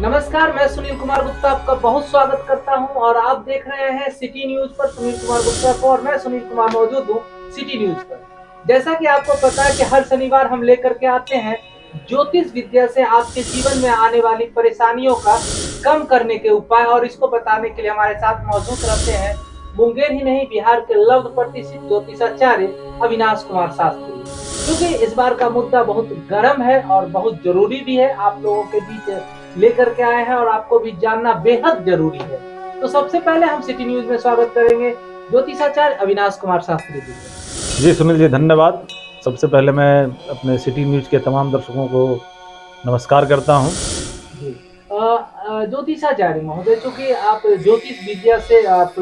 नमस्कार, मैं सुनील कुमार गुप्ता आपका बहुत स्वागत करता हूं और आप देख रहे हैं सिटी न्यूज पर सुनील कुमार गुप्ता को। और मैं सुनील कुमार मौजूद हूं सिटी न्यूज पर। जैसा कि आपको पता है कि हर शनिवार हम लेकर के आते हैं ज्योतिष विद्या से आपके जीवन में आने वाली परेशानियों का कम करने के उपाय, और इसको बताने के लिए हमारे साथ मौजूद रहते हैं मुंगेर ही नहीं बिहार के लब्ध प्रतिष्ठित ज्योतिषाचार्य अविनाश कुमार शास्त्री। क्योंकि इस बार का मुद्दा बहुत गर्म है और बहुत जरूरी भी है, आप लोगों के बीच लेकर के आए हैं और आपको भी जानना बेहद जरूरी है। तो सबसे पहले हम सिटी न्यूज में स्वागत करेंगे ज्योतिषाचार्य अविनाश कुमार शास्त्री जी का। जी सुनील जी, धन्यवाद। सबसे पहले मैं अपने सिटी न्यूज के तमाम दर्शकों को नमस्कार करता हूं। जी ज्योतिषाचार्य महोदय, चूंकि आप ज्योतिष विद्या से आप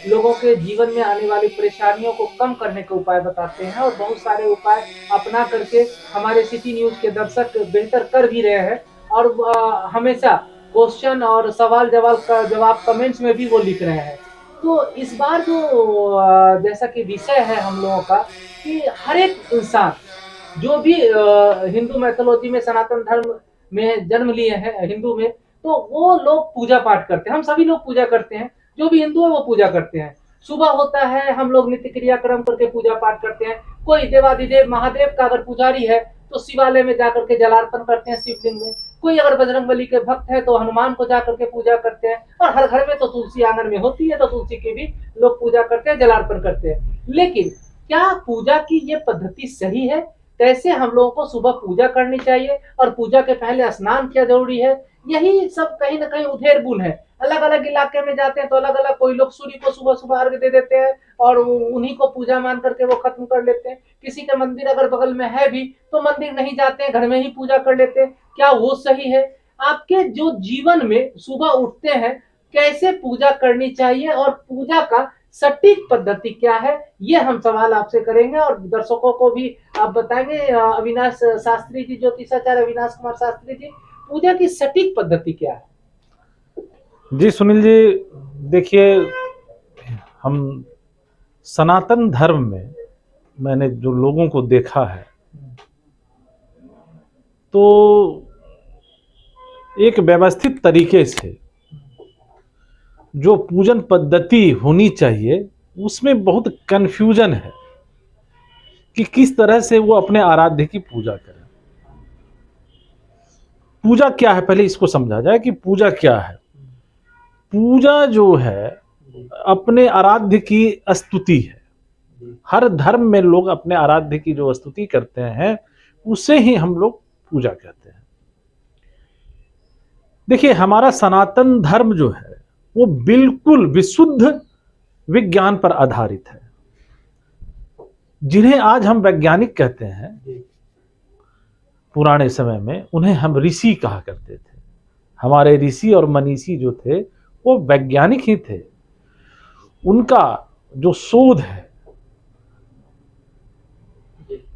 लोगों के जीवन में आने वाली परेशानियों को कम करने के उपाय बताते हैं और बहुत सारे उपाय अपना करके हमारे सिटी न्यूज के दर्शक बेहतर कर भी रहे हैं। और हमेशा क्वेश्चन और सवाल जवाब कमेंट्स में भी वो लिख रहे हैं। तो इस बार जो जैसा कि विषय है हम लोगों का कि हर एक इंसान जो भी हिंदू मैथोलॉजी में सनातन धर्म में जन्म लिए हैं हिंदू में, तो वो लोग पूजा पाठ करते हैं। हम सभी लोग पूजा करते हैं, जो भी हिंदू है वो पूजा करते हैं। सुबह होता है हम लोग नित्य क्रियाक्रम करके पूजा पाठ करते हैं। कोई देवादिदेव महादेव का अगर पुजारी है तो शिवालय में जाकर के जलार्पण करते हैं शिवलिंग में। कोई अगर बजरंगबली के भक्त है तो हनुमान को जाकर के पूजा करते हैं। और हर घर में तो तुलसी आंगन में होती है, तो तुलसी की भी लोग पूजा करते हैं, जलार्पण करते हैं। लेकिन क्या पूजा की ये पद्धति सही है? कैसे हम लोगों को सुबह पूजा करनी चाहिए और पूजा के पहले स्नान क्या जरूरी है? यही सब कहीं ना कहीं उधेड़ बुन है। अलग अलग इलाके में जाते हैं तो अलग अलग, कोई लोग सूर्य को सुबह सुबह अर्घ दे देते हैं और उन्हीं को पूजा मान करके वो खत्म कर लेते हैं। किसी के मंदिर अगर बगल में है भी तो मंदिर नहीं जाते हैं, घर में ही पूजा कर लेते हैं। क्या वो सही है? आपके जो जीवन में सुबह उठते हैं कैसे पूजा करनी चाहिए और पूजा का सटीक पद्धति क्या है, ये हम सवाल आपसे करेंगे और दर्शकों को भी आप बताएंगे। अविनाश शास्त्री जी, ज्योतिषाचार्य अविनाश कुमार शास्त्री जी, पूजा की सटीक पद्धति क्या है? जी सुनील जी, देखिए, हम सनातन धर्म में मैंने जो लोगों को देखा है तो एक व्यवस्थित तरीके से जो पूजन पद्धति होनी चाहिए उसमें बहुत कन्फ्यूजन है कि किस तरह से वो अपने आराध्य की पूजा करें। पूजा क्या है, पहले इसको समझा जाए कि पूजा क्या है। पूजा जो है अपने आराध्य की स्तुति है। हर धर्म में लोग अपने आराध्य की जो स्तुति करते हैं उसे ही हम लोग पूजा कहते हैं। देखिए, हमारा सनातन धर्म जो है वो बिल्कुल विशुद्ध विज्ञान पर आधारित है। जिन्हें आज हम वैज्ञानिक कहते हैं, पुराने समय में उन्हें हम ऋषि कहा करते थे। हमारे ऋषि और मनीषी जो थे वो वैज्ञानिक ही थे। उनका जो शोध है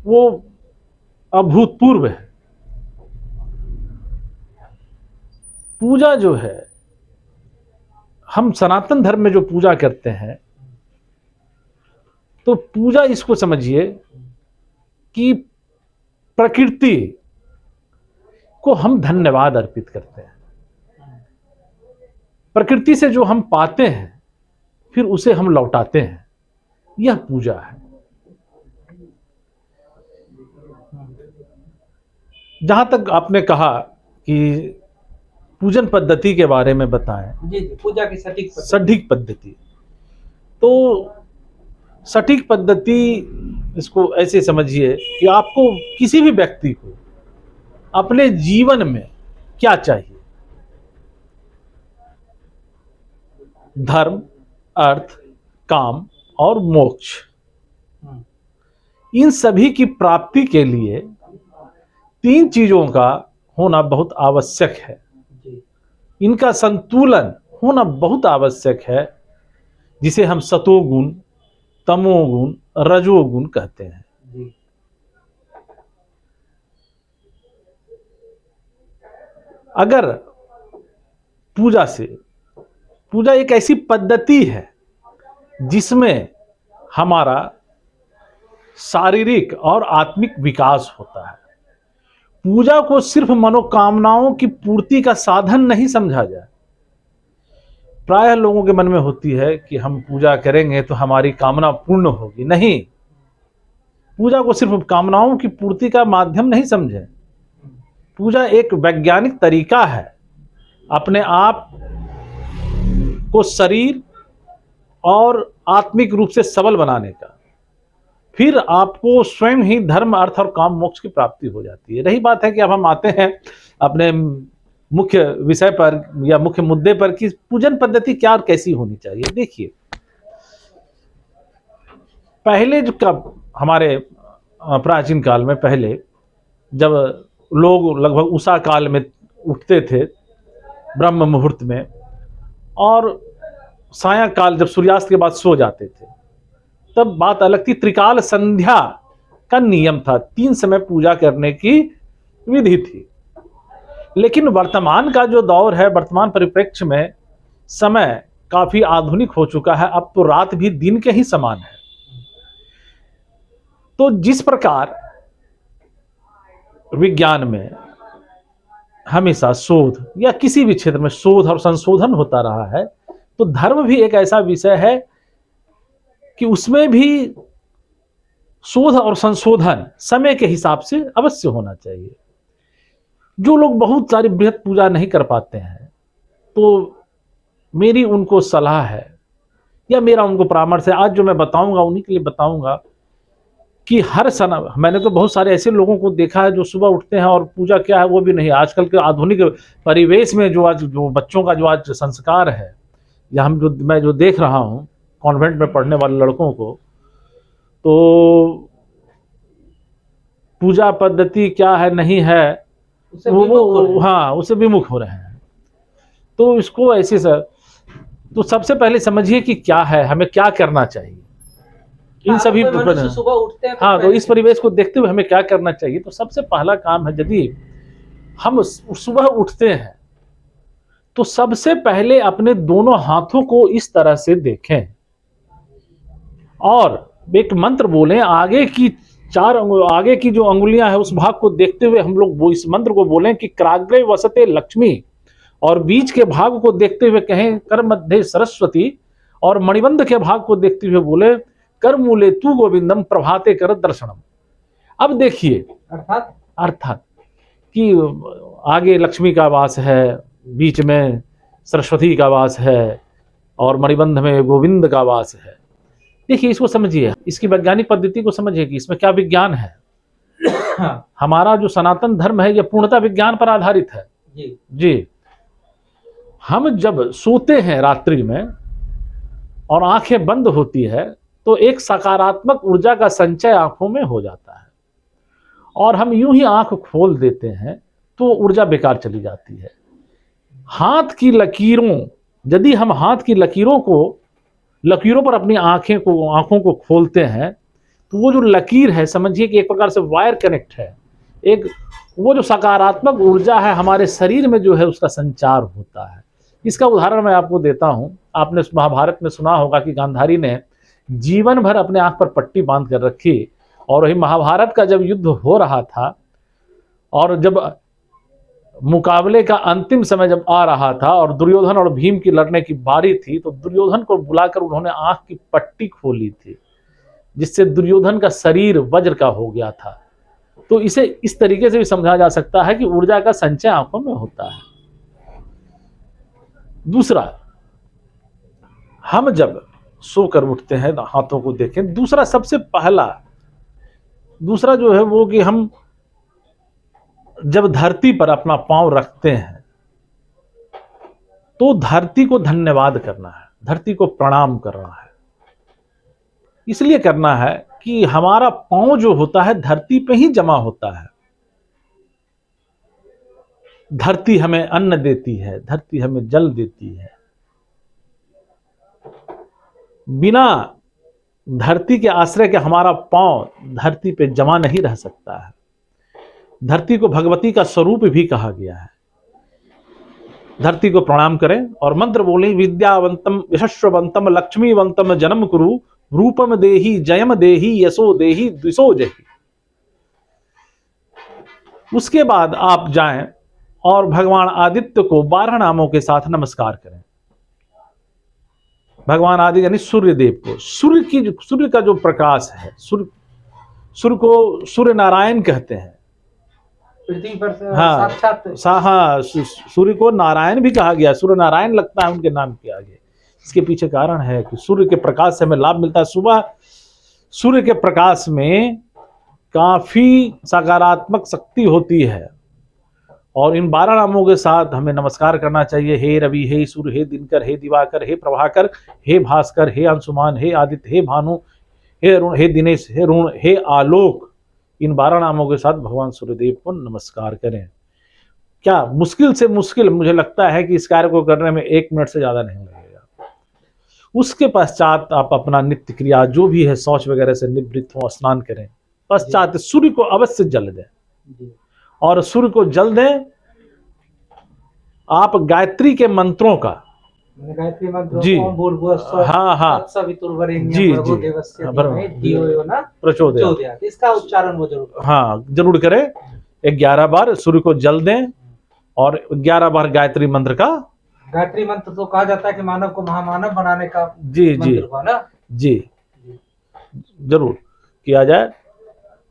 वो अभूतपूर्व है। पूजा जो है, हम सनातन धर्म में जो पूजा करते हैं, तो पूजा इसको समझिए कि प्रकृति को हम धन्यवाद अर्पित करते हैं। प्रकृति से जो हम पाते हैं फिर उसे हम लौटाते हैं, यह पूजा है। जहां तक आपने कहा कि पूजन पद्धति के बारे में बताएं, जी, पूजा की सटीक पद्धति, तो सटीक पद्धति इसको ऐसे समझिए कि आपको किसी भी व्यक्ति को अपने जीवन में क्या चाहिए, धर्म, अर्थ, काम और मोक्ष, इन सभी की प्राप्ति के लिए तीन चीजों का होना बहुत आवश्यक है। इनका संतुलन होना बहुत आवश्यक है, जिसे हम सतोगुण, तमोगुण, रजोगुण कहते हैं। अगर पूजा एक ऐसी पद्धति है जिसमें हमारा शारीरिक और आत्मिक विकास होता है। पूजा को सिर्फ मनोकामनाओं की पूर्ति का साधन नहीं समझा जाए। प्रायः लोगों के मन में होती है कि हम पूजा करेंगे तो हमारी कामना पूर्ण होगी। नहीं, पूजा को सिर्फ कामनाओं की पूर्ति का माध्यम नहीं समझें। पूजा एक वैज्ञानिक तरीका है अपने आप को शरीर और आत्मिक रूप से सबल बनाने का। फिर आपको स्वयं ही धर्म, अर्थ और काम मोक्ष की प्राप्ति हो जाती है। रही बात है कि अब हम आते हैं अपने मुख्य विषय पर या मुख्य मुद्दे पर कि पूजन पद्धति क्या और कैसी होनी चाहिए। देखिए, पहले जो कब हमारे प्राचीन काल में, पहले जब लोग लगभग उषा काल में उठते थे ब्रह्म मुहूर्त में, और साया काल जब सूर्यास्त के बाद सो जाते थे, तब बात अलग थी। त्रिकाल संध्या का नियम था, 3 समय पूजा करने की विधि थी। लेकिन वर्तमान का जो दौर है, वर्तमान परिप्रेक्ष्य में समय काफी आधुनिक हो चुका है। अब तो रात भी दिन के ही समान है। तो जिस प्रकार विज्ञान में हमेशा शोध या किसी भी क्षेत्र में शोध और संशोधन होता रहा है, तो धर्म भी एक ऐसा विषय है कि उसमें भी शोध और संशोधन समय के हिसाब से अवश्य होना चाहिए। जो लोग बहुत सारी बृहत पूजा नहीं कर पाते हैं, तो मेरी उनको सलाह है या मेरा उनको परामर्श है, आज जो मैं बताऊंगा उन्हीं के लिए बताऊंगा कि हर समय, मैंने तो बहुत सारे ऐसे लोगों को देखा है जो सुबह उठते हैं और पूजा क्या है वो भी नहीं। आजकल के आधुनिक परिवेश में जो बच्चों का जो आज संस्कार है, या मैं जो देख रहा हूँ कॉन्वेंट में पढ़ने वाले लड़कों को, तो पूजा पद्धति क्या है नहीं है उससे विमुख हो रहे हैं। तो इसको ऐसे तो सबसे पहले समझिए कि क्या है, हमें क्या करना चाहिए। इन सभी सुबह उठते हैं तो इस परिवेश को देखते हुए हमें क्या करना चाहिए। तो सबसे पहला काम है, यदि हम सुबह उठते हैं तो सबसे पहले अपने दोनों हाथों को इस तरह से देखें और एक मंत्र बोलें। आगे की जो अंगुलियां है उस भाग को देखते हुए हम लोग वो इस मंत्र को बोलें कि कराग्रे वसते लक्ष्मी, और बीच के भाग को देखते हुए कहें कर मध्य सरस्वती, और मणिबंध के भाग को देखते हुए बोले कर मूले तू गोविंदम प्रभाते कर दर्शनम। अब देखिए, अर्थात कि आगे लक्ष्मी का वास है, बीच में सरस्वती का वास है और मणिबंध में गोविंद का वास है। देखिए, इसको समझिए, इसकी वैज्ञानिक पद्धति को समझिए कि इसमें क्या विज्ञान है। हमारा जो सनातन धर्म है यह पूर्णतः विज्ञान पर आधारित है। जी, हम जब सोते हैं रात्रि में और आंखें बंद होती है तो एक सकारात्मक ऊर्जा का संचय आंखों में हो जाता है, और हम यूं ही आंख खोल देते हैं तो ऊर्जा बेकार चली जाती है। हाथ की लकीरों, यदि हम हाथ की लकीरों पर अपनी आंखों को खोलते हैं तो वो जो लकीर है, समझिए कि एक प्रकार से वायर कनेक्ट है। एक वो जो सकारात्मक ऊर्जा है हमारे शरीर में जो है उसका संचार होता है। इसका उदाहरण मैं आपको देता हूं। आपने महाभारत में सुना होगा कि गांधारी ने जीवन भर अपने आंख पर पट्टी बांध कर रखी, और वही महाभारत का जब युद्ध हो रहा था और जब मुकाबले का अंतिम समय जब आ रहा था और दुर्योधन और भीम की लड़ने की बारी थी, तो दुर्योधन को बुलाकर उन्होंने आंख की पट्टी खोली थी, जिससे दुर्योधन का शरीर वज्र का हो गया था। तो इसे इस तरीके से भी समझा जा सकता है कि ऊर्जा का संचय आंखों में होता है। दूसरा, हम जब सोकर उठते हैं हाथों को देखें। दूसरा जो है वो कि हम जब धरती पर अपना पांव रखते हैं तो धरती को धन्यवाद करना है, धरती को प्रणाम करना है। इसलिए करना है कि हमारा पांव जो होता है धरती पे ही जमा होता है। धरती हमें अन्न देती है, धरती हमें जल देती है। बिना धरती के आश्रय के हमारा पांव धरती पे जमा नहीं रह सकता है। धरती को भगवती का स्वरूप भी कहा गया है। धरती को प्रणाम करें और मंत्र बोलें, विद्यावंतम यशस्वंतम लक्ष्मीवंतम जन्म कुरु रूपम देहि जयम देहि यशो देहि दिशो जहि। उसके बाद आप जाएं और भगवान आदित्य को 12 नामों के साथ नमस्कार करें। भगवान आदि यानी सूर्य देव को, सूर्य का जो प्रकाश है, सूर्य को सूर्य नारायण कहते हैं। पृथ्वी पर हाँ, साक्षात हाँ, सूर्य को नारायण भी कहा गया, सूर्य नारायण लगता है उनके नाम के आगे। इसके पीछे कारण है कि सूर्य के प्रकाश से हमें लाभ मिलता है। सुबह सूर्य के प्रकाश में काफी सकारात्मक शक्ति होती है और इन 12 नामों के साथ हमें नमस्कार करना चाहिए। हे रवि, हे सूर्य, हे दिनकर, हे दिवाकर, हे प्रभाकर, हे भास्कर, हे अंशुमान, हे आदित्य, हे भानु, हे अरुण, हे दिनेश, हे रुण, हे आलोक। इन 12 नामों के साथ भगवान सूर्यदेव को नमस्कार करें। क्या मुश्किल से मुश्किल मुझे लगता है कि इस कार्य को करने में 1 मिनट से ज्यादा नहीं लगेगा। उसके पश्चात आप अपना नित्य क्रिया जो भी है, शौच वगैरह से निवृत्त हो, स्नान करें। पश्चात सूर्य को अवश्य जल दें और सूर्य को जल दें। आप गायत्री के मंत्रों का, गायत्री मंत्र जी, हाँ हाँ जी प्रचोदयात्, इसका उच्चारण वो जरूर, हाँ जरूर करें। 11 बार सूर्य को जल दें और 11 बार गायत्री मंत्र का। गायत्री मंत्र तो कहा जाता है कि मानव को महामानव बनाने का जी जी ना जी जरूर किया जाए।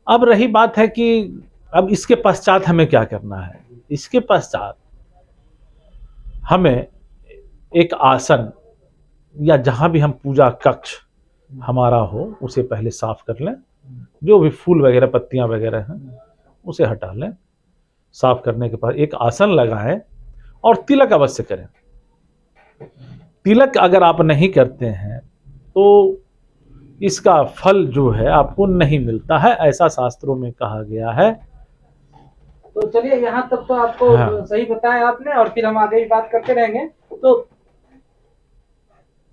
अब रही बात है कि अब इसके पश्चात हमें क्या करना है। इसके पश्चात हमें एक आसन या जहां भी हम पूजा कक्ष हमारा हो उसे पहले साफ कर लें। जो भी फूल वगैरह पत्तियां वगैरह हैं उसे हटा लें। साफ करने के बाद एक आसन लगाएं और तिलक अवश्य करें। तिलक अगर आप नहीं करते हैं तो इसका फल जो है आपको नहीं मिलता है, ऐसा शास्त्रों में कहा गया है। तो चलिए यहाँ तक तो आपको सही बताया आपने और फिर हम आगे भी बात करते रहेंगे। तो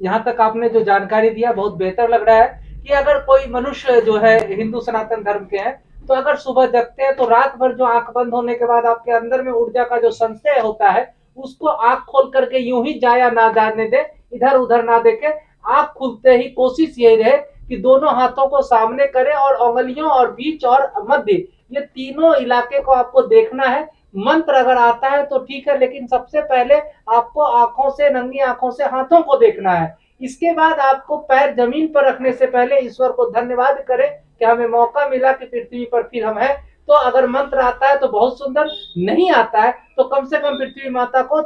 यहाँ तक आपने जो जानकारी दिया बहुत बेहतर लग रहा है कि अगर कोई मनुष्य जो है हिंदू सनातन धर्म के हैं तो अगर सुबह जगते हैं तो रात भर जो आंख बंद होने के बाद आपके अंदर में ऊर्जा का जो संचय होता है उसको आंख खोल करके यूं ही जाया ना जाने दे, इधर उधर ना देखे। आंख खुलते ही कोशिश यही रहे कि दोनों हाथों को सामने करें और उंगलियों और बीच और मध्य ये तीनों इलाके को आपको देखना है। मंत्र अगर आता है तो ठीक है, लेकिन सबसे पहले आपको आंखों से, नंगी आंखों से हाथों को देखना है। इसके बाद आपको पैर जमीन पर रखने से पहले ईश्वर को धन्यवाद करें कि हमें मौका मिला कि पृथ्वी पर फिर हम हैं। तो अगर मंत्र आता है तो बहुत सुंदर, नहीं आता है तो कम से कम पृथ्वी माता को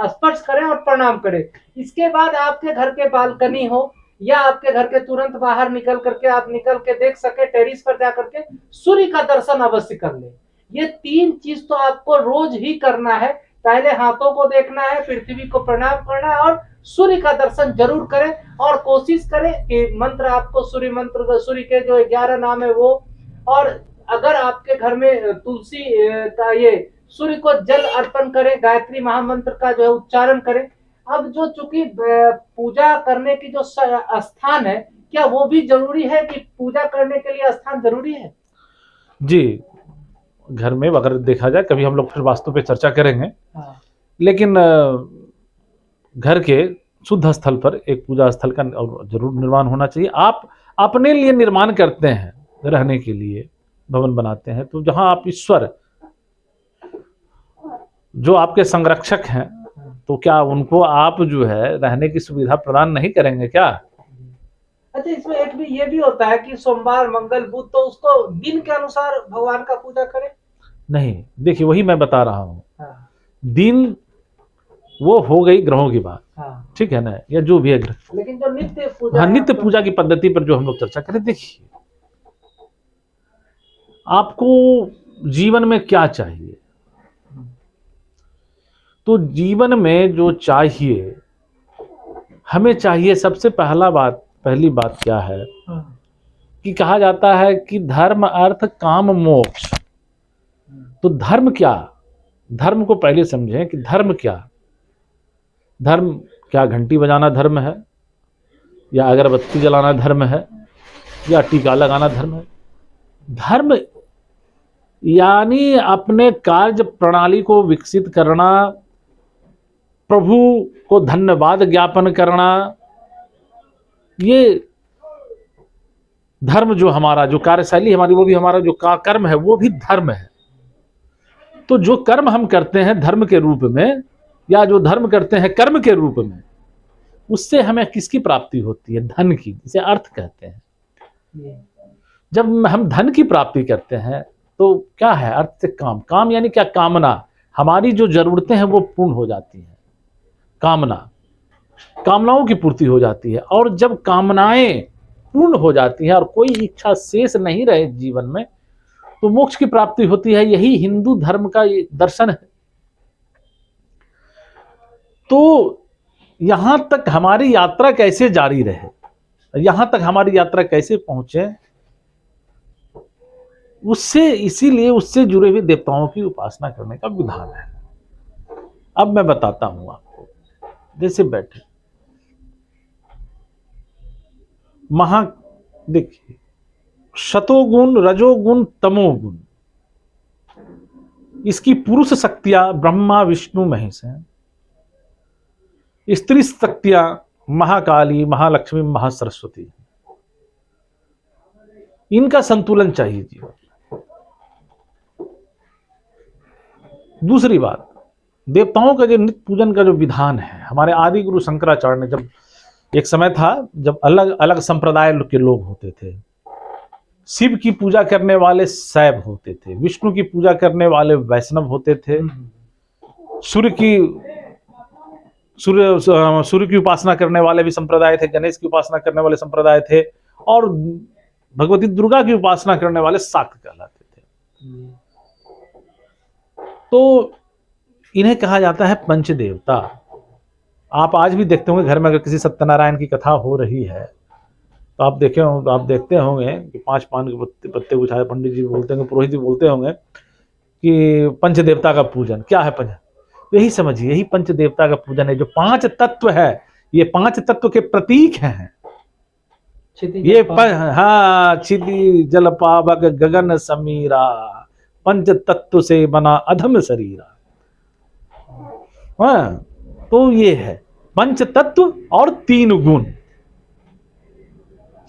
स्पर्श करें और प्रणाम करें। इसके बाद आपके घर के बालकनी हो या आपके घर के तुरंत बाहर निकल करके आप निकल के देख सके, टेरिस पर जाकर के सूर्य का दर्शन अवश्य कर ले। ये 3 चीज तो आपको रोज ही करना है। पहले हाथों को देखना है, पृथ्वी को प्रणाम करना है और सूर्य का दर्शन जरूर करें। और कोशिश करें कि मंत्र आपको सूर्य मंत्र, सूर्य के जो 11 नाम है वो, और अगर आपके घर में तुलसी का ये सूर्य को जल अर्पण करें, गायत्री महामंत्र का जो है उच्चारण करें। अब जो चूंकि पूजा करने की जो स्थान है, क्या वो भी जरूरी है कि पूजा करने के लिए स्थान जरूरी है? जी, घर में अगर देखा जाए, कभी हम लोग फिर वास्तु पे चर्चा करेंगे। हाँ। लेकिन घर के शुद्ध स्थल पर एक पूजा स्थल का जरूर निर्माण होना चाहिए। आप अपने लिए निर्माण करते हैं, रहने के लिए भवन बनाते हैं, तो जहां आप ईश्वर जो आपके संरक्षक हैं, तो क्या उनको आप जो है रहने की सुविधा प्रदान नहीं करेंगे क्या? अच्छा, इसमें एक भी ये भी होता है कि सोमवार, मंगल, बुध, तो उसको दिन के अनुसार भगवान का पूजा करें? नहीं, देखिए वही मैं बता रहा हूँ। हाँ। दिन वो हो गई ग्रहों की बात, हाँ। ठीक है ना, या जो भी है ग्रह, लेकिन जो नित्य पूजा, हाँ, नित्य पूजा की पद्धति पर जो हम लोग चर्चा करें। देखिए आपको जीवन में क्या चाहिए, तो जीवन में जो चाहिए हमें चाहिए, सबसे पहली बात क्या है कि कहा जाता है कि धर्म अर्थ काम मोक्ष। तो धर्म क्या, धर्म को पहले समझें कि धर्म क्या। धर्म क्या घंटी बजाना धर्म है, या अगरबत्ती जलाना धर्म है, या टीका लगाना धर्म है? धर्म यानी अपने कार्य प्रणाली को विकसित करना, प्रभु को धन्यवाद ज्ञापन करना, ये धर्म जो हमारा, जो कार्यशैली हमारी, वो भी हमारा जो कर्म है वो भी धर्म है। तो जो कर्म हम करते हैं धर्म के रूप में, या जो धर्म करते हैं कर्म के रूप में, उससे हमें किसकी प्राप्ति होती है? धन की, जिसे अर्थ कहते हैं। जब हम धन की प्राप्ति करते हैं तो क्या है? अर्थ से काम, काम यानी क्या? कामना। हमारी जो जरूरतें हैं वो पूर्ण हो जाती हैं। कामनाओं की पूर्ति हो जाती है। और जब कामनाएं पूर्ण हो जाती हैं और कोई इच्छा शेष नहीं रहे जीवन में, तो मोक्ष की प्राप्ति होती है। यही हिंदू धर्म का दर्शन है। तो यहां तक हमारी यात्रा कैसे जारी रहे, यहां तक हमारी यात्रा कैसे पहुंचे, उससे, इसीलिए उससे जुड़े हुए देवताओं की उपासना करने का विधान है। अब मैं बताता हूं आपको। जैसे बैठे देखिए, शतोगुण, रजोगुण, तमोगुण, इसकी पुरुष शक्तियां ब्रह्मा विष्णु महेश हैं। स्त्री शक्तियां महाकाली, महालक्ष्मी, महासरस्वती। इनका संतुलन चाहिए जीवन। दूसरी बात, देवताओं का जो नित्य पूजन का जो विधान है, हमारे आदि गुरु शंकराचार्य ने, जब एक समय था जब अलग अलग संप्रदाय के लोग होते थे। शिव की पूजा करने वाले शैव होते थे, विष्णु की पूजा करने वाले वैष्णव होते थे, सूर्य की उपासना करने वाले भी संप्रदाय थे, गणेश की उपासना करने वाले संप्रदाय थे, और भगवती दुर्गा की उपासना करने वाले शाक्त कहलाते थे। तो इन्हें कहा जाता है पंचदेवता। आप आज भी देखते होंगे घर में, अगर किसी सत्यनारायण की कथा हो रही है तो आप देखते होंगे कि 5 पान के पत्ते उठाए, पंडित जी बोलते होंगे, पुरोहित जी बोलते होंगे कि पंचदेवता का पूजन। क्या है पंच? यही समझिए, यही पंचदेवता का पूजन है। जो 5 तत्व है, ये 5 तत्व के प्रतीक हैं। ये हाँ, क्षिति जल पावक गगन समीरा, पंच तत्व से बना अधम शरीरा। हाँ, तो ये है पंच तत्व और 3 गुण,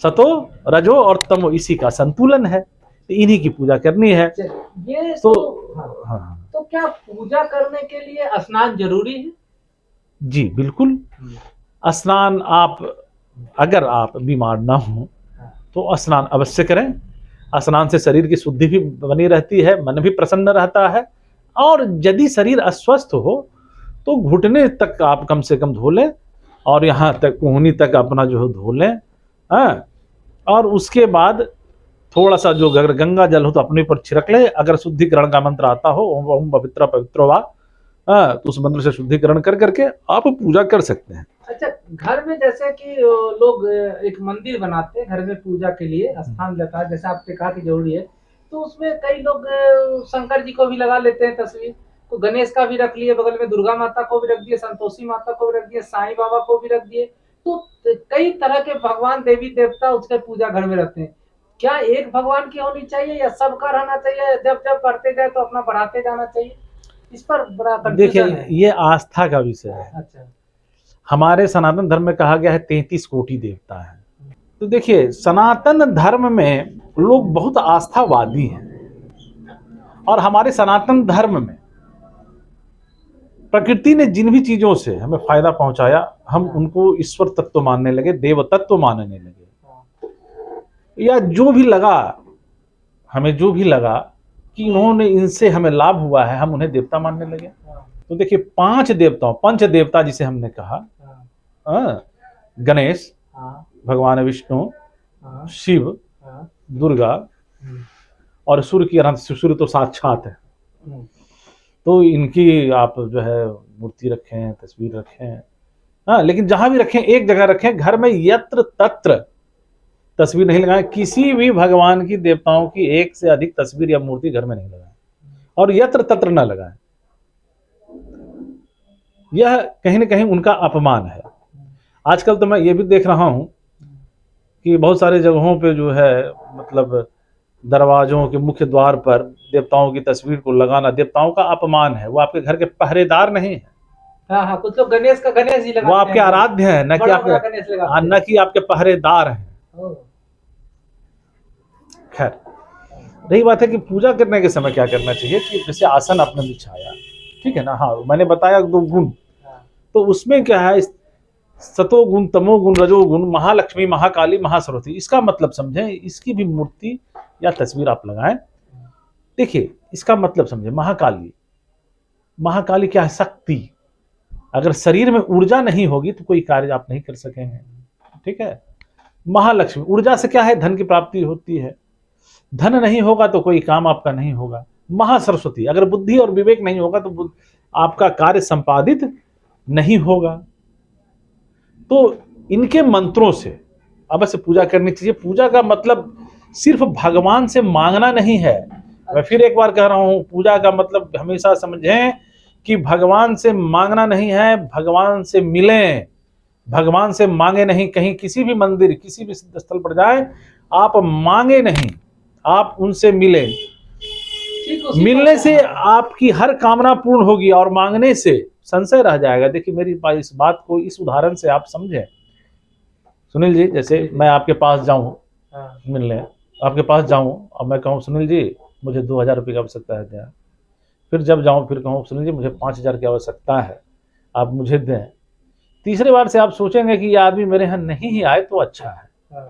सतो, रजो और तमो, इसी का संतुलन है। इन्हीं की पूजा करनी है। ये तो हाँ। तो क्या पूजा करने के लिए स्नान जरूरी है? जी बिल्कुल। स्नान, अगर आप बीमार ना हो तो स्नान अवश्य करें। स्नान से शरीर की शुद्धि भी बनी रहती है, मन भी प्रसन्न रहता है। और यदि शरीर अस्वस्थ हो तो घुटने तक आप कम से कम धो लें, और यहाँ तक कोहनी तक अपना जो है धो लें। और उसके बाद थोड़ा सा जो गंगा जल हो तो अपने ऊपर छिड़क ले। अगर शुद्धिकरण का मंत्र आता हो, ओम पवित्र पवित्रो वा, तो उस मंत्र से शुद्धिकरण कर करके आप पूजा कर सकते हैं। अच्छा, घर में जैसे कि लोग एक मंदिर बनाते हैं घर में पूजा के लिए, स्थान लेता है, जैसे आपने कहा कि जरूरी है, तो उसमें कई लोग शंकर जी को भी लगा लेते हैं तस्वीर, तो गणेश का भी रख लिए बगल में, दुर्गा माता को भी रख दिए, संतोषी माता को भी रख दिए, साईं बाबा को भी रख दिए। तो कई तरह के भगवान देवी देवता उसके पूजा घर में रखते हैं। क्या एक भगवान की होनी चाहिए या सबका रहना चाहिए? जब जब बढ़ते जाए तो अपना बढ़ाते जाना चाहिए? इस पर बड़ा कंफ्यूजन है। ये आस्था का विषय है। अच्छा, हमारे सनातन धर्म में कहा गया है 33 कोटि देवता है। तो देखिए, सनातन धर्म में लोग बहुत आस्थावादी हैं, और हमारे सनातन धर्म में प्रकृति ने जिन भी चीजों से हमें फायदा पहुंचाया, हम उनको ईश्वर तत्व मानने लगे, देव तत्व मानने लगे। या जो भी लगा, हमें जो भी लगा कि इन्होंने, इनसे हमें लाभ हुआ है, हम उन्हें देवता मानने लगे। तो देखिए, 5 देवताओं, पंच देवता जिसे हमने कहा, गणेश, भगवान विष्णु, शिव, दुर्गा, और सूर्य की आराधना। सूर्य तो साक्षात है, तो इनकी आप जो है मूर्ति रखें, तस्वीर रखें। लेकिन जहां भी रखें, एक जगह रखें। घर में यत्र तत्र तस्वीर नहीं लगाएं। किसी भी भगवान की, देवताओं की एक से अधिक तस्वीर या मूर्ति घर में नहीं लगाएं, और यत्र तत्र न लगाएं। यह कहीं ना कहीं उनका अपमान है। आजकल तो मैं ये भी देख रहा हूं कि बहुत सारे जगहों पे जो है, मतलब दरवाजों के मुख्य द्वार पर देवताओं की तस्वीर को लगाना देवताओं का अपमान है। वो आपके घर के पहरेदार नहीं है। हाँ, कुछ लोग गणेश जी लगाते हैं। वो आपके आराध्य है, न कि आपके पहरेदार हैं। खैर, रही बात है कि पूजा करने के समय क्या करना चाहिए कि जैसे आसन आपने बिछाया, ठीक है ना, हाँ मैंने बताया 2 गुण, तो उसमें क्या है, सतोगुण, तमोगुण, रजोगुण, महालक्ष्मी, महाकाली, महासरस्वती, इसका मतलब समझें, इसकी भी मूर्ति या तस्वीर आप लगाएं। देखिए इसका मतलब समझें, महाकाली, महाकाली क्या है, शक्ति। अगर शरीर में ऊर्जा नहीं होगी तो कोई कार्य आप नहीं कर सकेंगे, ठीक है। महालक्ष्मी, ऊर्जा से क्या है, धन की प्राप्ति होती है, धन नहीं होगा तो कोई काम आपका नहीं होगा। महासरस्वती, अगर बुद्धि और विवेक नहीं होगा तो आपका कार्य संपादित नहीं होगा। तो इनके मंत्रों से अवश्य पूजा करनी चाहिए। पूजा का मतलब सिर्फ भगवान से मांगना नहीं है। मैं फिर एक बार कह रहा हूं, पूजा का मतलब हमेशा समझें कि भगवान से मांगना नहीं है, भगवान से मिलें, भगवान से मांगे नहीं। कहीं किसी भी मंदिर, किसी भी सिद्ध स्थल पर जाए, आप मांगे नहीं, आप उनसे मिलें। मिलने से आपकी हर कामना पूर्ण होगी और मांगने से संशय रह जाएगा। देखिए मेरी इस बात को इस उदाहरण से आप समझें। सुनील जी, जैसे मैं आपके पास जाऊं मिलने, आपके पास जाऊं और मैं कहूं सुनील जी मुझे 2000 रुपये की आवश्यकता है, दें। फिर जब जाऊं फिर कहूं सुनील जी मुझे 5000 की आवश्यकता है, आप मुझे दें। तीसरे बार से आप सोचेंगे कि ये आदमी मेरे यहाँ नहीं ही आए तो अच्छा है।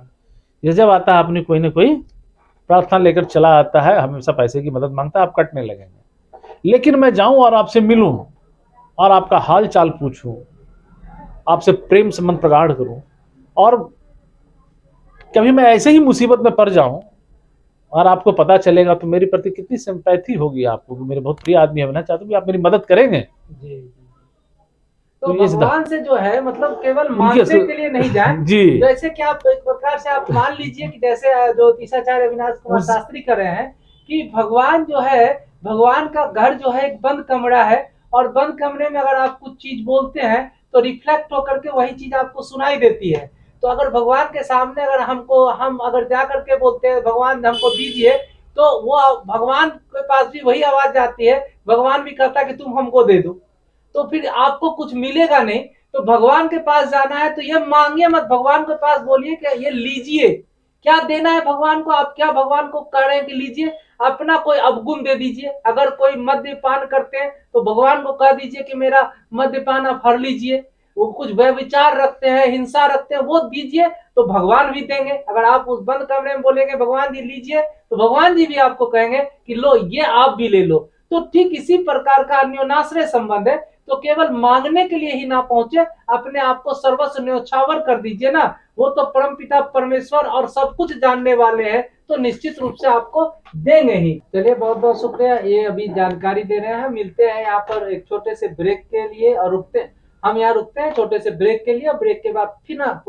ये जब आता है अपनी कोई ना कोई प्रार्थना लेकर चला आता है, हमेशा पैसे की मदद मांगता है, आप कटने लगेंगे। लेकिन मैं जाऊं और आपसे मिलूं और आपका हाल चाल पूछूं, आपसे प्रेम संबंध प्रगाढ़ करूं, और कभी मैं ऐसे ही मुसीबत में पड़ जाऊं और आपको पता चलेगा तो मेरी प्रति कितनी सिंपैथी होगी आपको कि मेरे बहुत प्रिय आदमी है, मैं चाहता हूं कि आप मेरी मदद करेंगे। जी। तो भगवान से जो है मतलब केवल मांगने के लिए नहीं जाए जी। जैसे कि आप एक प्रकार से आप मान लीजिए कि जैसे जो तीसाचार्य अविनाश कुमार शास्त्री कर रहे हैं कि भगवान जो है, भगवान का घर जो है एक बंद कमरा है, और बंद कमरे में अगर आप कुछ चीज बोलते हैं तो रिफ्लेक्ट होकर के वही चीज आपको सुनाई देती है। तो अगर भगवान के सामने अगर हम अगर जा करके बोलते हैं भगवान हमको दीजिए, तो वो भगवान के पास भी वही आवाज जाती है, भगवान भी कहता है कि तुम हमको दे दो। तो फिर आपको कुछ मिलेगा नहीं। तो भगवान के पास जाना है तो ये मांगिए मत, भगवान के पास बोलिए कि ये लीजिए। क्या देना है भगवान को, आप क्या भगवान को कह रहे हैं कि लीजिए, अपना कोई अवगुण दे दीजिए। अगर कोई मद्यपान करते हैं तो भगवान को कह दीजिए कि मेरा मद्यपान आप हर लीजिए। वो कुछ व्यभिचार रखते हैं, हिंसा रखते हैं, वो दीजिए तो भगवान भी देंगे। अगर आप उस बंद कमरे में बोलेंगे भगवान जी लीजिए, तो भगवान जी भी आपको कहेंगे कि लो ये आप भी ले लो। तो ठीक इसी प्रकार का अन्योनाश्रय संबंध है। तो केवल मांगने के लिए ही ना पहुंचे, अपने आप को सर्वस्व न्योछावर कर दीजिए ना। वो तो परमपिता परमेश्वर और सब कुछ जानने वाले हैं, तो निश्चित रूप से आपको देंगे ही। चलिए बहुत बहुत शुक्रिया, ये अभी जानकारी दे रहे हैं। मिलते हैं यहाँ पर एक छोटे से ब्रेक के लिए और हम यहाँ रुकते हैं छोटे से ब्रेक के लिए। ब्रेक के बाद फिर ना,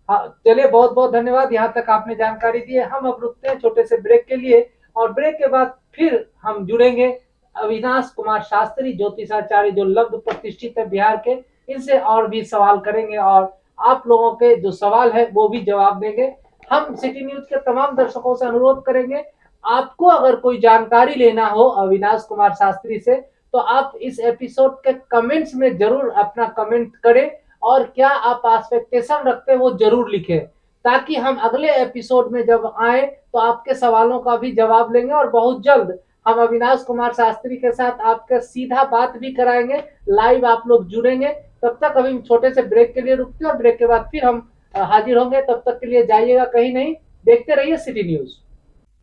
हाँ चलिए बहुत बहुत धन्यवाद, यहाँ तक आपने जानकारी दी है। हम अब रुकते हैं छोटे से ब्रेक के लिए और ब्रेक के बाद फिर हम जुड़ेंगे अविनाश कुमार शास्त्री ज्योतिषाचार्य जो लब्ध प्रतिष्ठित है बिहार के, इनसे और भी सवाल करेंगे और आप लोगों के जो सवाल है वो भी जवाब देंगे। हम सिटी न्यूज के तमाम दर्शकों से अनुरोध करेंगे, आपको अगर कोई जानकारी लेना हो अविनाश कुमार शास्त्री से तो आप इस एपिसोड के कमेंट्स में जरूर अपना कमेंट करें और क्या आप एक्सपेक्टेशन रखते हैं वो जरूर लिखें, ताकि हम अगले एपिसोड में जब आए तो आपके सवालों का भी जवाब लेंगे और बहुत जल्द हम अविनाश कुमार शास्त्री के साथ आपका सीधा बात भी कराएंगे, लाइव आप लोग जुड़ेंगे। तब तक अभी छोटे से ब्रेक के लिए रुकते हैं और ब्रेक के बाद फिर हम हाजिर होंगे। तब तक के लिए जाइएगा कहीं नहीं, देखते रहिए सिटी न्यूज।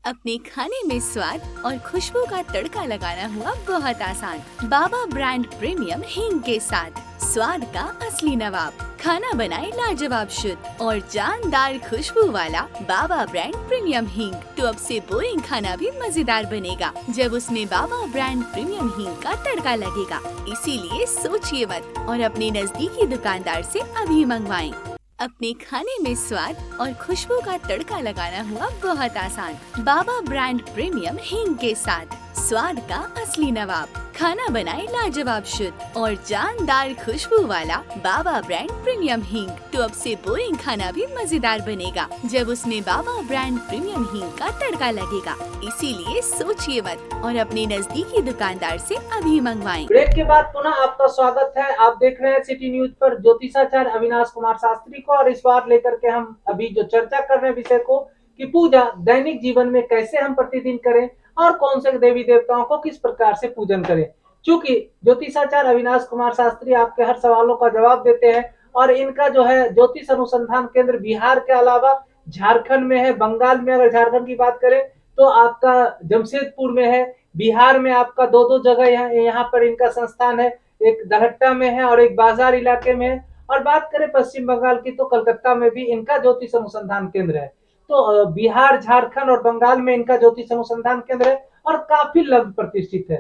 अपने खाने में स्वाद और खुशबू का तड़का लगाना हुआ बहुत आसान। बाबा ब्रांड प्रीमियम हींग के साथ स्वाद का असली नवाब, खाना बनाए लाजवाब शुद्ध और जानदार खुशबू वाला बाबा ब्रांड प्रीमियम हींग। तो अब से बोरिंग खाना भी मजेदार बनेगा जब उसमें बाबा ब्रांड प्रीमियम हींग का तड़का लगेगा। इसीलिए सोचिए मत और अपने नजदीकी दुकानदार से अभी मंगवाएं। अपने खाने में स्वाद और खुशबू का तड़का लगाना हुआ बहुत आसान। बाबा ब्रांड प्रीमियम हींग के साथ स्वाद का असली नवाब, खाना बनाए लाजवाब शुद्ध और जानदार खुशबू वाला बाबा ब्रांड प्रीमियम हींग। तो अब से बोरिंग खाना भी मजेदार बनेगा जब उसमें बाबा ब्रांड प्रीमियम हींग का तड़का लगेगा। इसीलिए सोचिए मत और अपने नजदीकी दुकानदार से अभी मंगवाएं। ब्रेक के बाद पुनः आपका स्वागत है। आप देख रहे हैं सिटी न्यूज पर ज्योतिषाचार्य अविनाश कुमार शास्त्री को, और इस बार लेकर के हम अभी जो चर्चा कर रहे हैं विषय को कि पूजा दैनिक जीवन में कैसे हम प्रतिदिन करें और कौन से देवी देवताओं को किस प्रकार से पूजन करें। चूंकि ज्योतिषाचार्य अविनाश कुमार शास्त्री आपके हर सवालों का जवाब देते हैं और इनका जो है ज्योतिष अनुसंधान केंद्र बिहार के अलावा झारखंड में है, बंगाल में, अगर झारखंड की बात करें तो आपका जमशेदपुर में है, बिहार में आपका दो दो जगह यहाँ पर इनका संस्थान है, एक दहट्टा में है और एक बाजार इलाके में है। और बात करें पश्चिम बंगाल की तो कलकत्ता में भी इनका ज्योतिष अनुसंधान केंद्र है। तो बिहार, झारखंड और बंगाल में इनका ज्योतिष अनुसंधान केंद्र है और काफी लंब प्रतिष्ठित है।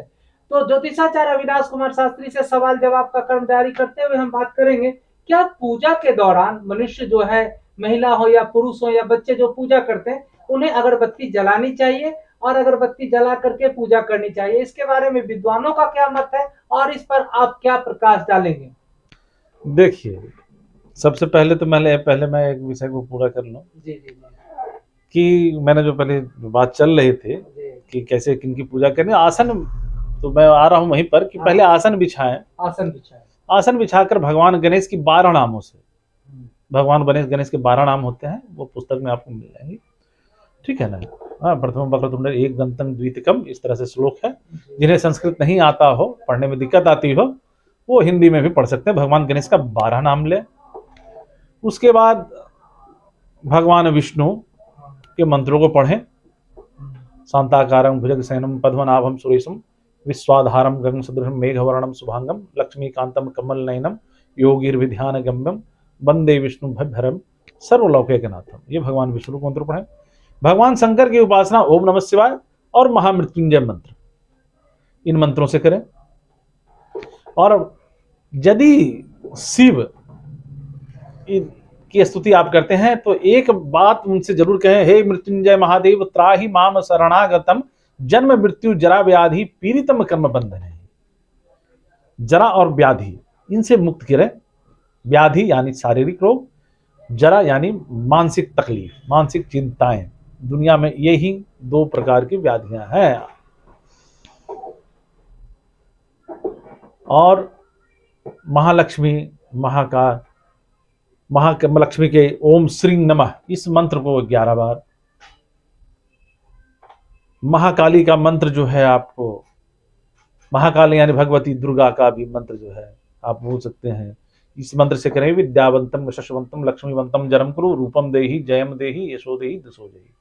तो ज्योतिषाचार्य अविनाश कुमार शास्त्री से सवाल जवाब का क्रम जारी करते हुए हम बात करेंगे, क्या पूजा के दौरान मनुष्य जो है, महिला हो या पुरुष हो या बच्चे जो पूजा करते हैं, उन्हें अगरबत्ती जलानी चाहिए और अगरबत्ती जला करके पूजा करनी चाहिए? इसके बारे में विद्वानों का क्या मत है और इस पर आप क्या प्रकाश डालेंगे? देखिए, सबसे पहले तो पहले मैं एक विषय को पूरा कर लूं जी जी जी कि मैंने जो पहले बात चल रही थी जी। कि कैसे किनकी पूजा करनी, आसन, तो मैं आ रहा हूं वहीं पर कि पहले आसन बिछाएं। आसन बिछाएं। आसन बिछाकर भगवान गणेश की 12 नामों से, भगवान गणेश के 12 नाम होते हैं, वो पुस्तक में आपको मिल जाएंगे, ठीक है ना। हाँ, प्रथम वक्रतुंड एक दंतम द्वितीयकम, इस तरह से श्लोक है। जिन्हें संस्कृत नहीं आता हो, पढ़ने में दिक्कत आती हो, वो हिंदी में भी पढ़ सकते हैं। भगवान गणेश का 12 नाम ले। उसके बाद भगवान विष्णु के मंत्रों को पढ़ें। शांताकारं भुजगशयनं पद्मनाभं सुरेशं विश्वाधारं गगन सदृशं मेघवर्णं शुभांगं लक्ष्मीकांतं कमलनयनं योगिर्विध्यानगम्यं वंदे विष्णु भवभरम सर्वलौकिकनाथम। ये भगवान विष्णु को मंत्र पढ़ें। भगवान शंकर की उपासना ओम नमः शिवाय और महामृत्युंजय मंत्र, इन मंत्रों से करें। और यदि शिव की स्तुति आप करते हैं तो एक बात उनसे जरूर कहें, हे मृत्युंजय महादेव त्राहि माम शरणागतम जन्म मृत्यु जरा व्याधि पीड़ितम कर्म बंधन है। जरा और व्याधि, इनसे मुक्त करें। व्याधि यानी शारीरिक रोग, जरा यानी मानसिक तकलीफ, मानसिक चिंताएं। दुनिया में यही 2 प्रकार की व्याधियां हैं। और महालक्ष्मी, महालक्ष्मी के ओम श्री नमः, इस मंत्र को 11 बार। महाकाली का मंत्र जो है, आपको महाकाली यानी भगवती दुर्गा का भी मंत्र जो है आप बोल सकते हैं। इस मंत्र से करें, विद्यावंतम यशस्वंतम लक्ष्मीवंतम जरम कुरु रूपम देहि जयम देहि यशो देहि दशो देहि।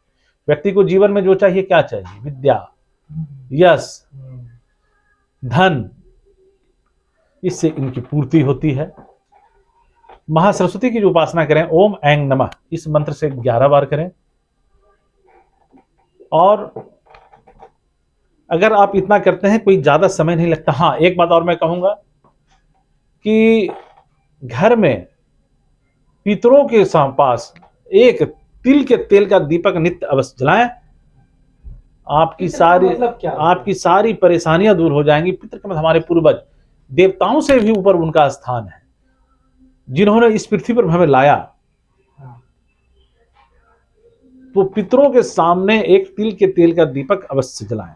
व्यक्ति को जीवन में जो चाहिए, क्या चाहिए? विद्या, यश, धन, इससे इनकी पूर्ति होती है। महासरस्वती की जो उपासना करें, ओम ऐं नमः, इस मंत्र से 11 बार करें। और अगर आप इतना करते हैं, कोई ज्यादा समय नहीं लगता। हाँ, एक बात और मैं कहूंगा कि घर में पितरों के पास एक तिल के तेल का दीपक नित्य अवश्य जलाएं। आपकी सारी मतलब क्या? आपकी सारी परेशानियां दूर हो जाएंगी। पितर का मतलब हमारे पूर्वज, देवताओं से भी ऊपर उनका स्थान है, जिन्होंने इस पृथ्वी पर हमें लाया। तो पितरों के सामने एक तिल के तेल का दीपक अवश्य जलाएं।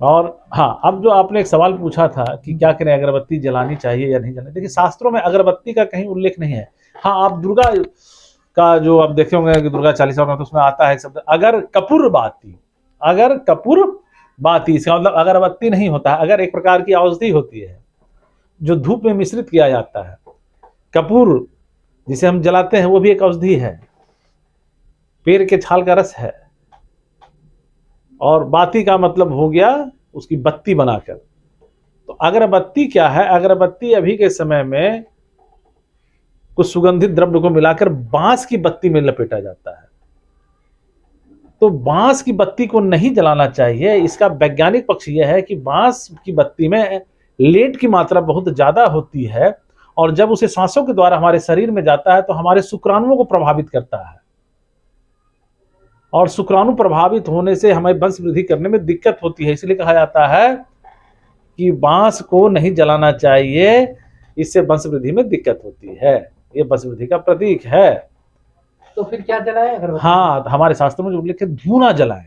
और हाँ, अब जो आपने एक सवाल पूछा था कि क्या करें, अगरबत्ती जलानी चाहिए या नहीं जलानी। देखिए, शास्त्रों में अगरबत्ती का कहीं उल्लेख नहीं है। हाँ, आप दुर्गा का जो आप देखे होंगे कि दुर्गा चालीसा में, तो उसमें आता है शब्द अगर कपूर बाती। अगर कपूर बाती, इसका मतलब अगरबत्ती नहीं होता है। अगर एक प्रकार की औषधि होती है जो धूप में मिश्रित किया जाता है। कपूर जिसे हम जलाते हैं, वो भी एक औषधि है, पेड़ के छाल का रस है। और बाती का मतलब हो गया उसकी बत्ती बनाकर। तो अगरबत्ती क्या है? अगरबत्ती अभी के समय में कुछ सुगंधित द्रव्य को मिलाकर बांस की बत्ती में लपेटा जाता है। तो बांस की बत्ती को नहीं जलाना चाहिए। इसका वैज्ञानिक पक्ष यह है कि बांस की बत्ती में लेड की मात्रा बहुत ज्यादा होती है, और जब उसे सांसों के द्वारा हमारे शरीर में जाता है तो हमारे शुक्राणुओं को प्रभावित करता है, और शुक्राणु प्रभावित होने से हमें वंश वृद्धि करने में दिक्कत होती है। इसलिए कहा जाता है कि बांस को नहीं जलाना चाहिए, इससे वंश वृद्धि में दिक्कत होती है। ये वंश वृद्धि का प्रतीक है। तो फिर क्या जलाएं अगरबत्ती? हाँ, तो हमारे शास्त्रों में जो उल्लेख है, धूना जलाएं।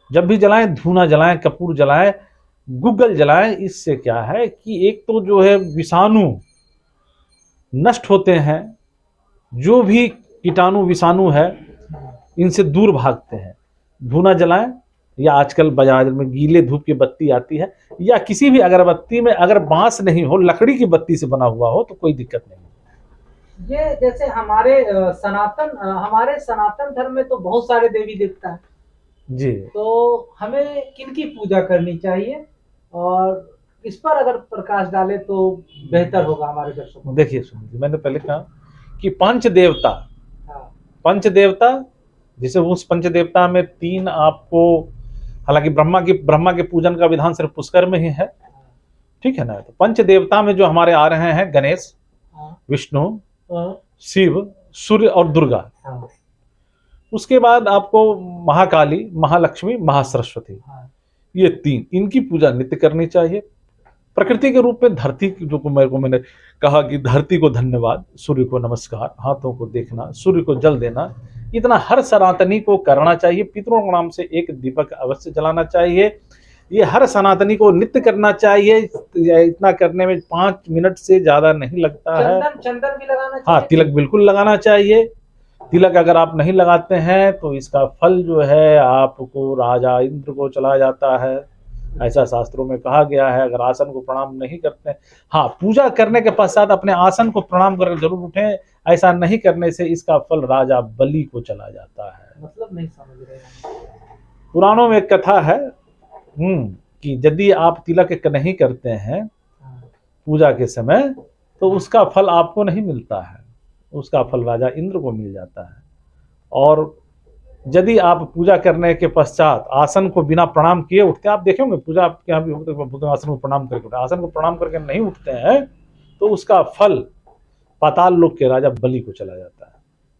जब भी जलाएं, धूना जलाएं, कपूर जलाएं, गुग्गल जलाएं। इससे क्या है कि एक तो जो है विषाणु नष्ट होते हैं, जो भी कीटाणु विषाणु है, इनसे दूर भागते हैं। धूना जलाएं, या आजकल बाजार में गीले धूप की बत्ती आती है, या किसी भी अगरबत्ती में अगर बांस नहीं हो, लकड़ी की बत्ती से बना हुआ हो तो कोई दिक्कत नहीं। ये जैसे हमारे सनातन धर्म में तो बहुत सारे देवी देवता हैं, जी, तो हमें किनकी पूजा करनी चाहिए और इस पर अगर प्रकाश डाले तो बेहतर होगा हमारे दर्शकों को। देखिए सुनिए, मैंने पहले कहा कि पंच देवता, हाँ, पंच देवता, जैसे उस पंच देवता में 3 आपको, हालांकि ब्रह्मा के पूजन का विधान सिर्फ पुष्कर में ही है, ठीक है ना। तो पंच देवता में जो हमारे आ रहे हैं गणेश, हाँ, विष्णु, हाँ, शिव, सूर्य और दुर्गा। हाँ, उसके बाद आपको महाकाली, महालक्ष्मी, महासरस्वती, हाँ, ये 3, इनकी पूजा नित्य करनी चाहिए। प्रकृति के रूप में धरती जो को मैंने कहा कि धरती को धन्यवाद, सूर्य को नमस्कार, हाथों को देखना, सूर्य को जल देना, इतना हर सनातनी को करना चाहिए। पितरों के नाम से एक दीपक अवश्य जलाना चाहिए, ये हर सनातनी को नित्य करना चाहिए। इतना करने में 5 मिनट से ज्यादा नहीं लगता है। चंदन भी लगाना चाहिए। हाँ, तिलक बिल्कुल लगाना चाहिए। तिलक अगर आप नहीं लगाते हैं तो इसका फल जो है आपको राजा इंद्र को चला जाता है, ऐसा शास्त्रों में कहा गया है। अगर आसन को प्रणाम नहीं करते हैं, हाँ, पूजा करने के पश्चात अपने आसन को प्रणाम कर जरूर उठें, ऐसा नहीं करने से इसका फल राजा बलि को चला जाता है। मतलब नहीं समझ रहे हैं। पुराणों में एक कथा है कि यदि आप तिलक नहीं करते हैं पूजा के समय तो उसका फल आपको नहीं मिलता है, उसका फल राजा इंद्र को मिल जाता है। और यदि आप पूजा करने के पश्चात आसन को बिना प्रणाम किए उठते, आप देखेंगे पूजा आपके यहाँ भी होते, आसन को प्रणाम करके उठते, आसन को प्रणाम करके नहीं उठते हैं तो उसका फल पाताल लोक के राजा बलि को चला जाता है।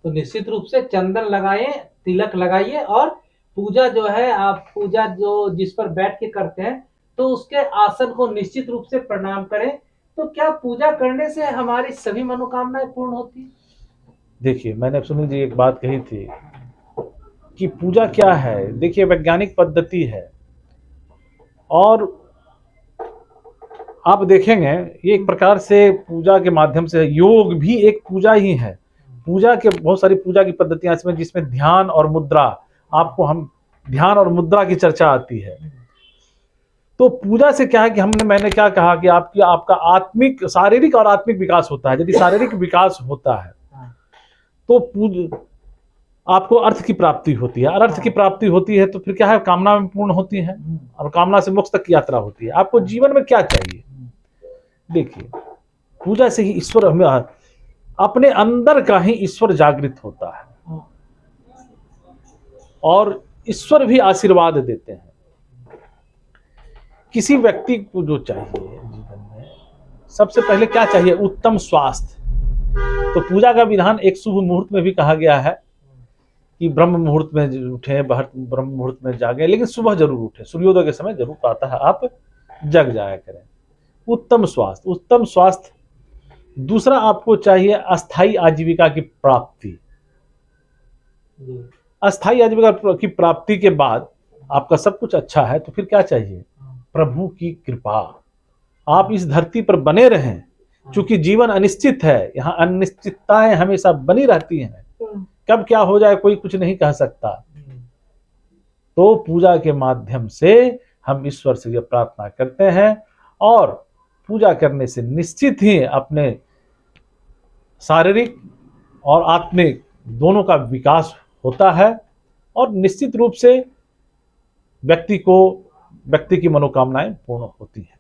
तो निश्चित रूप से चंदन लगाइए, तिलक लगाइए और पूजा जो है, आप पूजा जो जिस पर बैठ के करते हैं तो उसके आसन को निश्चित रूप से प्रणाम करें। तो क्या पूजा करने से हमारी सभी मनोकामनाएं पूर्ण होती है? देखिए, मैंने सुनील जी एक बात कही थी कि पूजा क्या है। देखिए, वैज्ञानिक पद्धति है और आप देखेंगे ये एक प्रकार से पूजा के माध्यम से, योग भी एक पूजा ही है। पूजा के बहुत सारी पूजा की पद्धतियां इसमें, जिसमें ध्यान और मुद्रा, आपको हम ध्यान और मुद्रा की चर्चा आती है। तो पूजा से क्या है कि मैंने क्या कहा कि आपका आत्मिक, शारीरिक और आत्मिक विकास होता है। यदि शारीरिक विकास होता है तो आपको अर्थ की प्राप्ति होती है, और अर्थ की प्राप्ति होती है तो फिर क्या है, कामना में पूर्ण होती है और कामना से मोक्ष तक की यात्रा होती है। आपको जीवन में क्या चाहिए? देखिए, पूजा से ही ईश्वर, हमें अपने अंदर का ही ईश्वर जागृत होता है और ईश्वर भी आशीर्वाद देते हैं। किसी व्यक्ति को जो चाहिए जीवन में, सबसे पहले क्या चाहिए? उत्तम स्वास्थ्य। तो पूजा का विधान एक शुभ मुहूर्त में भी कहा गया है कि ब्रह्म मुहूर्त में उठे, ब्रह्म मुहूर्त में जागे, लेकिन सुबह जरूर उठे, सूर्योदय के समय जरूर प्रातः आप जग जाया करें। उत्तम स्वास्थ्य, उत्तम स्वास्थ्य। दूसरा आपको चाहिए अस्थाई आजीविका की प्राप्ति। अस्थाई आजीविका की प्राप्ति के बाद आपका सब कुछ अच्छा है तो फिर क्या चाहिए? प्रभु की कृपा। आप इस धरती पर बने रहें, क्योंकि जीवन अनिश्चित है, यहाँ अनिश्चितताएं हमेशा बनी रहती हैं। कब क्या हो जाए कोई कुछ नहीं कह सकता। तो पूजा के माध्यम से हम ईश्वर से यह प्रार्थना करते हैं और पूजा करने से निश्चित ही अपने शारीरिक और आत्मिक दोनों का विकास होता है और निश्चित रूप से व्यक्ति की मनोकामनाएं पूर्ण होती हैं।